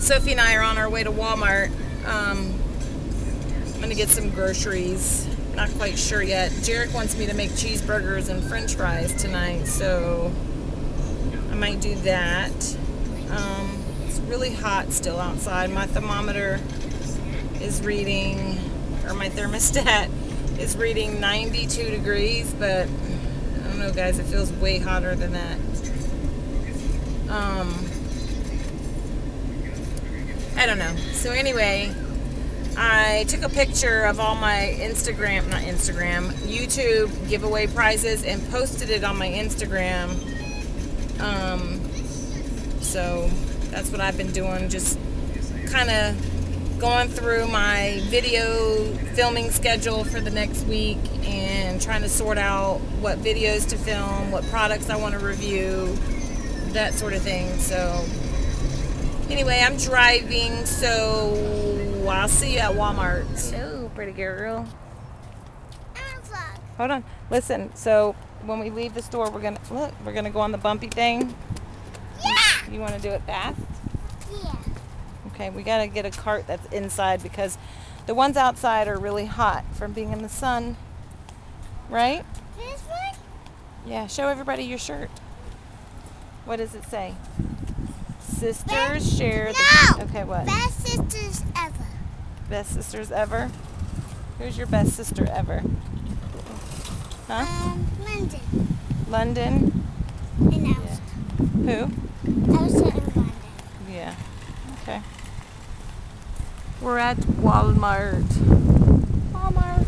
Sophie and I are on our way to Walmart. I'm gonna get some groceries. Not quite sure yet. Jarek wants me to make cheeseburgers and french fries tonight, so I might do that. It's really hot still outside. My thermometer is reading, or my thermostat is reading 92 degrees, but I don't know, guys, it feels way hotter than that. I don't know. So anyway, I took a picture of all my YouTube giveaway prizes and posted it on my Instagram. So that's what I've been doing, just kind of going through my video filming schedule for the next week and trying to sort out what videos to film, what products I want to review, that sort of thing. So anyway, I'm driving, so I'll see you at Walmart. Oh, pretty girl. Hold on. Listen, so when we leave the store, we're gonna go on the bumpy thing. Yeah. You want to do it fast? Yeah. Okay, we gotta get a cart that's inside because the ones outside are really hot from being in the sun. Right? This one? Yeah. Show everybody your shirt. What does it say? Sisters Best, share the... No! Okay, what? Best sisters ever. Best sisters ever? Who's your best sister ever? Huh? London. London? And Elsa. Who? Elsa and London. Yeah. Okay. We're at Walmart. Walmart.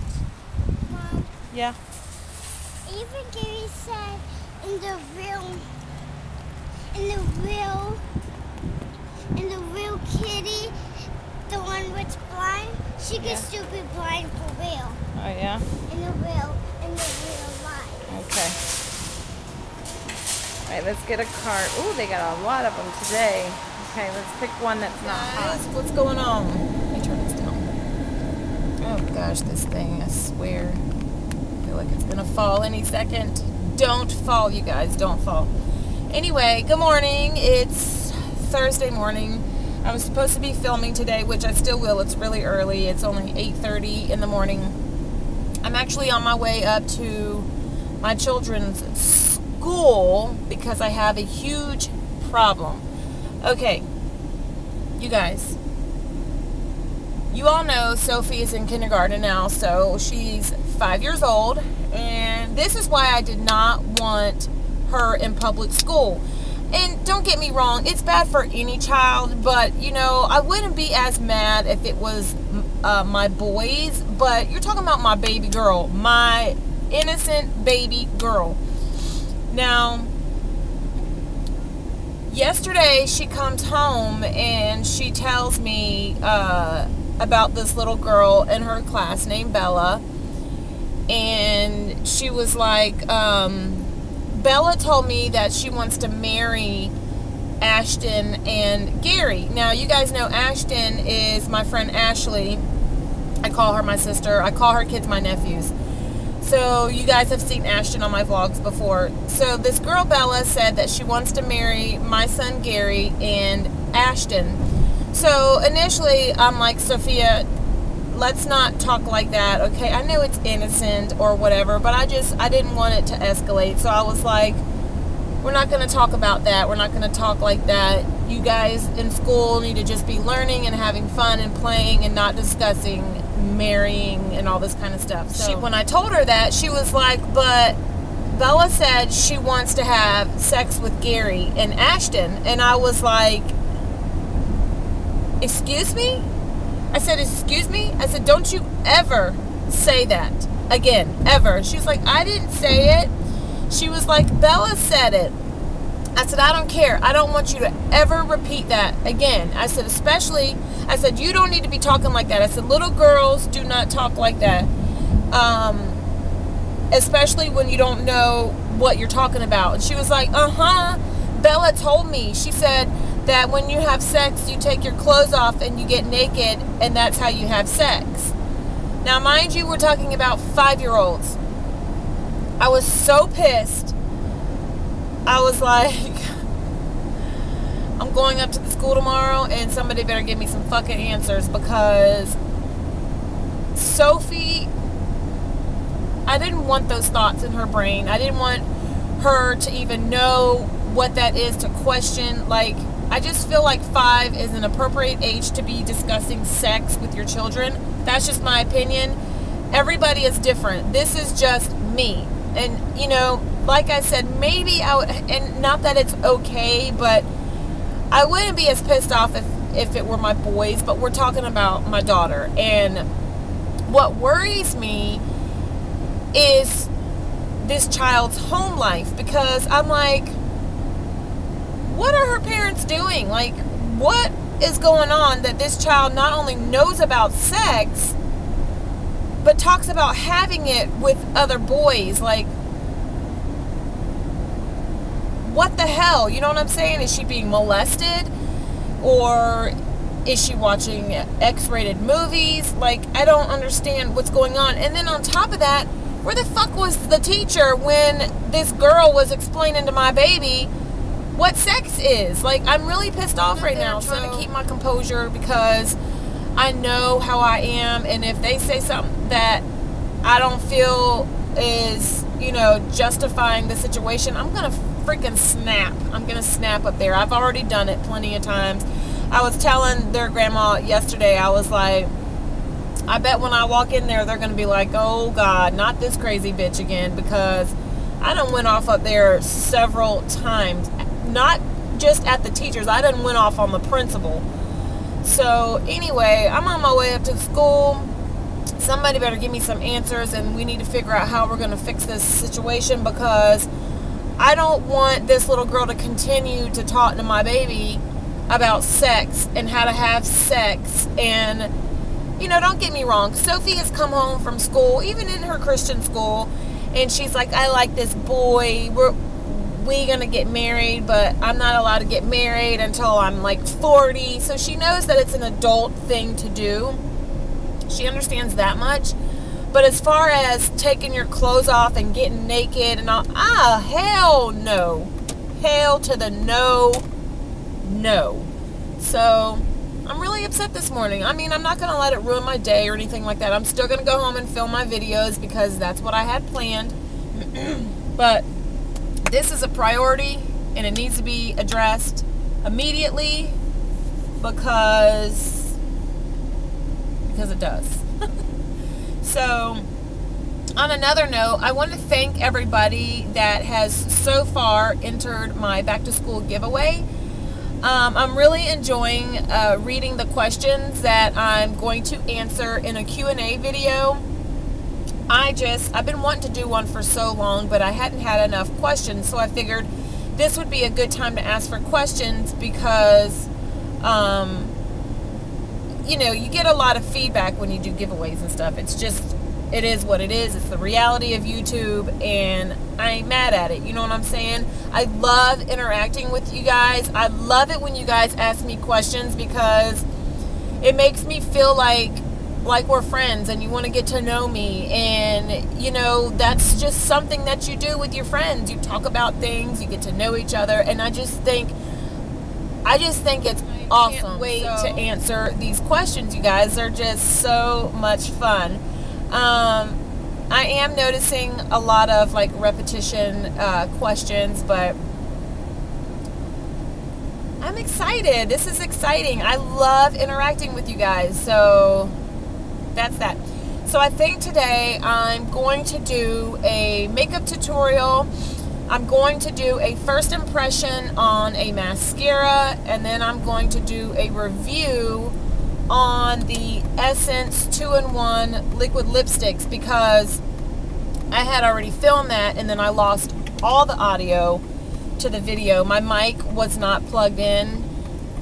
Mom, Yeah. even Gary said in the real kitty, the one which blind, she could still be blind for real. Oh, yeah? In the real life. Okay. All right, let's get a cart. Ooh, they got a lot of them today. Okay, let's pick one that's not hot. What's going on? Let me turn this down. Oh, gosh, this thing, I swear. I feel like it's going to fall any second. Don't fall, you guys. Don't fall. Anyway, good morning. It's Thursday morning. I was supposed to be filming today, which I still will. It's really early. It's only 8:30 in the morning. I'm actually on my way up to my children's school because I have a huge problem. Okay, you guys. You all know Sophie is in kindergarten now, so she's 5 years old, and this is why I did not want her in public school. And don't get me wrong, it's bad for any child, but you know, I wouldn't be as mad if it was my boys, but you're talking about my baby girl, my innocent baby girl. Now, yesterday she comes home and she tells me about this little girl in her class named Bella, and she was like, Bella told me that she wants to marry Ashton and Gary. Now, you guys know Ashton is my friend Ashley. I call her my sister. I call her kids my nephews. So you guys have seen Ashton on my vlogs before. So this girl Bella said that she wants to marry my son Gary and Ashton. So initially I'm like, Sophia, let's not talk like that, okay? I know it's innocent or whatever, but I didn't want it to escalate. So I was like, we're not going to talk about that. We're not going to talk like that. You guys in school need to just be learning and having fun and playing and not discussing marrying and all this kind of stuff. So when I told her that, she was like, but Bella said she wants to have sex with Gary and Ashton. And I was like, excuse me? I said, excuse me? I said, don't you ever say that again, ever. She was like, I didn't say it. She was like, Bella said it. I said, I don't care. I don't want you to ever repeat that again. I said, especially, I said, you don't need to be talking like that. I said, little girls do not talk like that. Especially when you don't know what you're talking about. And she was like, Bella told me. She said that when you have sex, you take your clothes off and you get naked, and that's how you have sex. Now, mind you, we're talking about 5-year-olds. I was so pissed. I was like, I'm going up to the school tomorrow, and somebody better give me some fucking answers, because Sophie, I didn't want those thoughts in her brain. I didn't want her to even know what that is, to question. Like, I just feel like 5 is an appropriate age to be discussing sex with your children. That's just my opinion. Everybody is different. This is just me. And, you know, like I said, maybe I would, and not that it's okay, but I wouldn't be as pissed off if it were my boys, but we're talking about my daughter. And what worries me is this child's home life, because I'm like, what are her parents doing? Like, what is going on that this child not only knows about sex, but talks about having it with other boys? Like, what the hell? You know what I'm saying? Is she being molested? Or is she watching X-rated movies? Like, I don't understand what's going on. And then on top of that, where the fuck was the teacher when this girl was explaining to my baby what sex is? Like, I'm really pissed off right now. I'm trying to keep my composure, because I know how I am. And if they say something that I don't feel is, you know, justifying the situation, I'm going to freaking snap. I'm going to snap up there. I've already done it plenty of times. I was telling their grandma yesterday, I was like, I bet when I walk in there, they're going to be like, oh God, not this crazy bitch again, because I done went off up there several times. Not just at the teachers, I done went off on the principal. So anyway, I'm on my way up to the school. Somebody better give me some answers, and we need to figure out how we're going to fix this situation, because I don't want this little girl to continue to talk to my baby about sex and how to have sex. And, you know, don't get me wrong, Sophie has come home from school, even in her Christian school, and she's like, I like this boy, we're gonna get married, but I'm not allowed to get married until I'm like 40. So she knows that it's an adult thing to do. She understands that much. But as far as taking your clothes off and getting naked and all, hell no. Hell to the no. No. So I'm really upset this morning. I mean, I'm not going to let it ruin my day or anything like that. I'm still going to go home and film my videos, because that's what I had planned. But this is a priority, and it needs to be addressed immediately, because it does. So, on another note, I want to thank everybody that has so far entered my back to school giveaway. I'm really enjoying reading the questions that I'm going to answer in a Q&A video. I've been wanting to do one for so long, but I hadn't had enough questions, so I figured this would be a good time to ask for questions, because you know, you get a lot of feedback when you do giveaways and stuff. It's just, it is what it is. It's the reality of YouTube, and I ain't mad at it. You know what I'm saying? I love interacting with you guys. I love it when you guys ask me questions, because it makes me feel like we're friends and you want to get to know me. And, you know, that's just something that you do with your friends. You talk about things, you get to know each other, and I just think it's awesome. Can't wait to answer these questions, you guys. They're just so much fun. I am noticing a lot of like repetition questions, but I'm excited. This is exciting. I love interacting with you guys. So that's that. So I think today I'm going to do a makeup tutorial. I'm going to do a first impression on a mascara, and then I'm going to do a review on the Essence 2-in-1 liquid lipsticks, because I had already filmed that and then I lost all the audio to the video. My mic was not plugged in,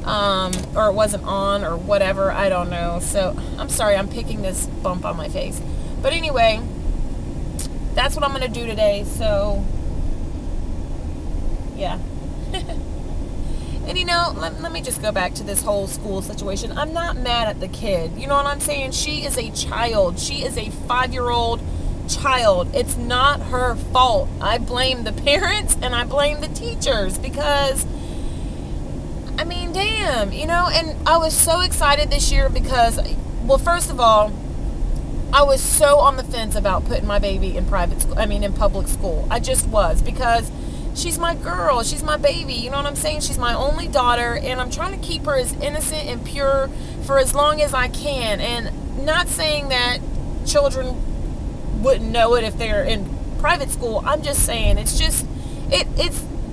or it wasn't on, or whatever, I don't know. So I'm sorry, I'm picking this bump on my face. But anyway, that's what I'm going to do today. So yeah. And you know, let me just go back to this whole school situation. I'm not mad at the kid. You know what I'm saying? She is a child. She is a 5-year-old child. It's not her fault. I blame the parents and I blame the teachers, because I mean, damn, you know, and I was so excited this year because, well, first of all, I was so on the fence about putting my baby in in public school. I just was, because she's my girl, she's my baby, you know what I'm saying? She's my only daughter, and I'm trying to keep her as innocent and pure for as long as I can. And not saying that children wouldn't know it if they're in private school. I'm just saying it's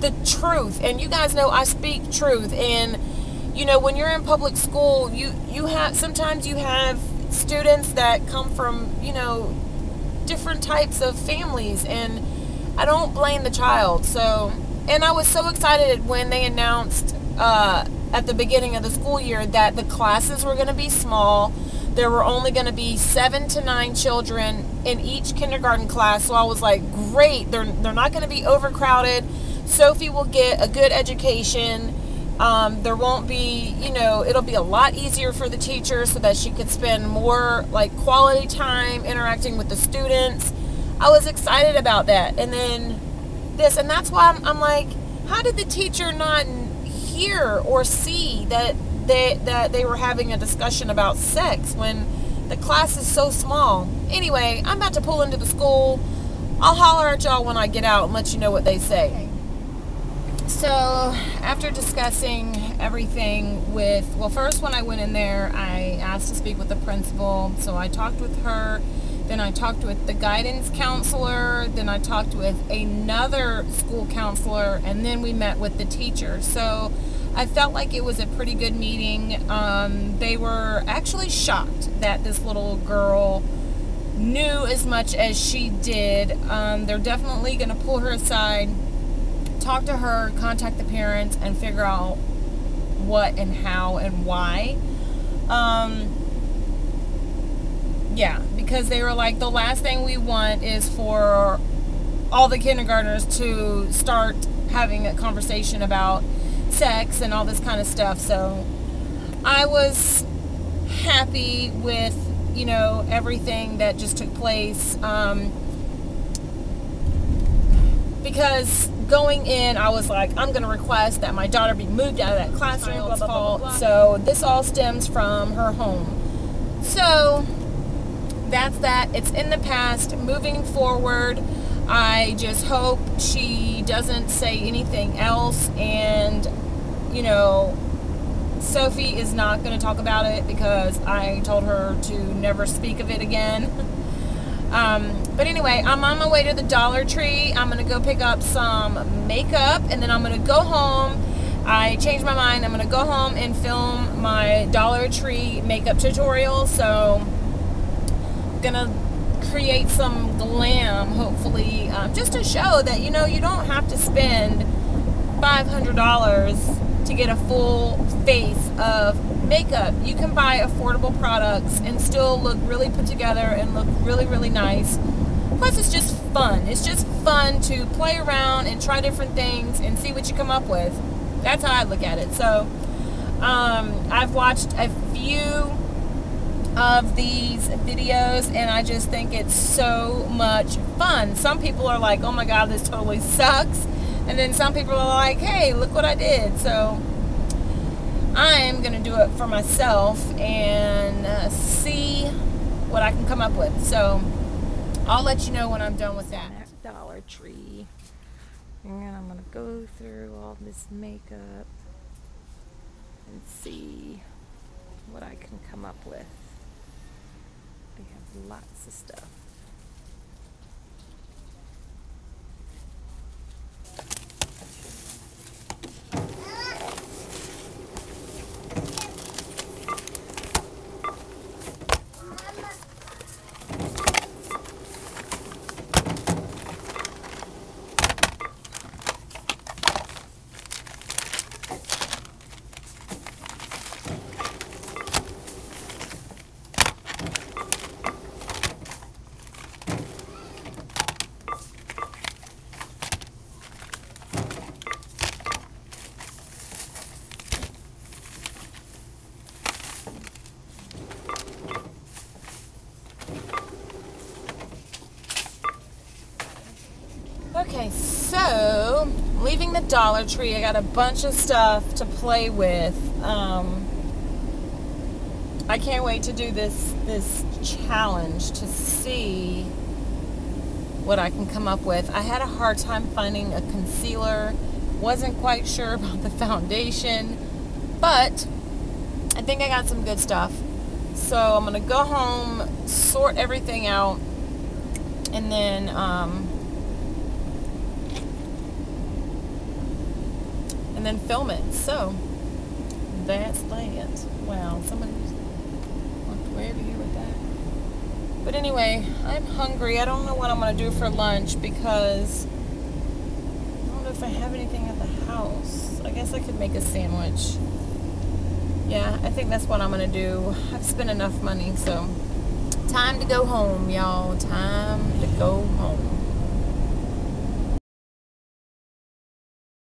the truth, and you guys know I speak truth. And you know, when you're in public school, sometimes you have students that come from, you know, different types of families, and I don't blame the child. So, and I was so excited when they announced at the beginning of the school year that the classes were going to be small. There were only going to be 7 to 9 children in each kindergarten class. So I was like, great, they're not going to be overcrowded. Sophie will get a good education. There won't be, you know, it'll be a lot easier for the teacher so that she could spend more like quality time interacting with the students. I was excited about that. And then this, and that's why I'm like, how did the teacher not hear or see that they were having a discussion about sex when the class is so small? Anyway, I'm about to pull into the school. I'll holler at y'all when I get out and let you know what they say. So after discussing everything with, well, first when I went in there, I asked to speak with the principal. So I talked with her, then I talked with the guidance counselor, then I talked with another school counselor, and then we met with the teacher. So I felt like it was a pretty good meeting. They were actually shocked that this little girl knew as much as she did. They're definitely going to pull her aside, talk to her, contact the parents, and figure out what and how and why. Yeah, because they were like, the last thing we want is for all the kindergartners to start having a conversation about sex and all this kind of stuff. So I was happy with, you know, everything that just took place. Because going in, I was like, I'm going to request that my daughter be moved out of that classroom. Blah, blah, blah, blah, blah. So this all stems from her home. So that's that. It's in the past. Moving forward, I just hope she doesn't say anything else. And, you know, Sophie is not going to talk about it because I told her to never speak of it again. But anyway, I'm on my way to the Dollar Tree. I'm going to go pick up some makeup, and then I'm going to go home. I changed my mind. I'm going to go home and film my Dollar Tree makeup tutorial. So I'm going to create some glam, hopefully, just to show that, you know, you don't have to spend $500 to get a full face of makeup. You can buy affordable products and still look really put together and look really, really nice. Plus, it's just fun. It's just fun to play around and try different things and see what you come up with. That's how I look at it. So, I've watched a few of these videos, and I just think it's so much fun. Some people are like, oh my god, this totally sucks. And then some people are like, hey, look what I did. So I'm going to do it for myself and see what I can come up with. So I'll let you know when I'm done with that. Dollar Tree. And I'm going to go through all this makeup and see what I can come up with. They have lots of stuff. Okay, so I'm leaving the Dollar Tree. I got a bunch of stuff to play with. I can't wait to do this challenge to see what I can come up with. I had a hard time finding a concealer. Wasn't quite sure about the foundation, but I think I got some good stuff. So I'm gonna go home, sort everything out, and then film it. So that's that. Wow, somebody walked way over here with that. But anyway, I'm hungry. I don't know what I'm gonna do for lunch because I don't know if I have anything at the house. I guess I could make a sandwich. Yeah, I think that's what I'm gonna do. I've spent enough money, so time to go home, y'all. Time to go home.